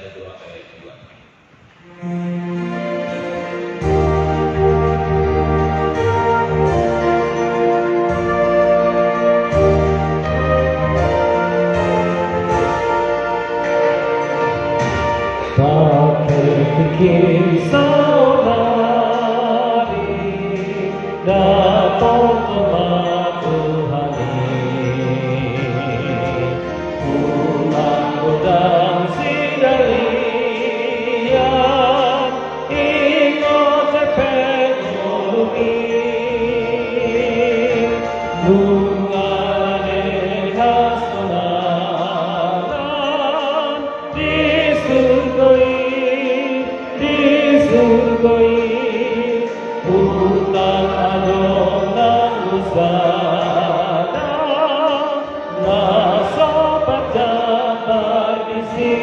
berdoa ayat 2. Tak terpikir saudari dapat mematuhani pulang godang sidarian ingat teknologi bunga hasonanan disurgoi hutan adonan usada nasobat jabar bisi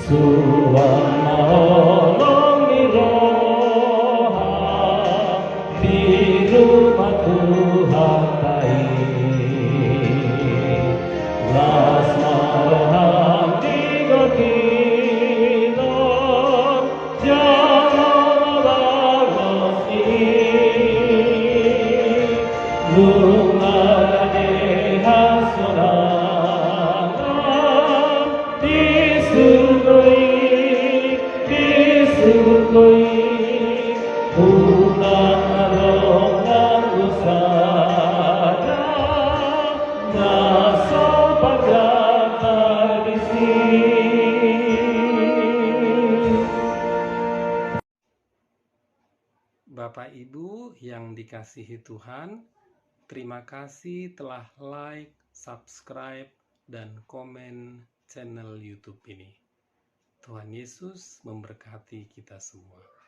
suam maholong miroha di rumah Tuhan baik las maroham di gokinon jangan barosi lungan hasonanan disurgoi hutan adonan usada nasobat jabar bisi. Bapak Ibu yang dikasihi Tuhan, terima kasih telah like, subscribe, dan komen channel YouTube ini. Tuhan Yesus memberkati kita semua.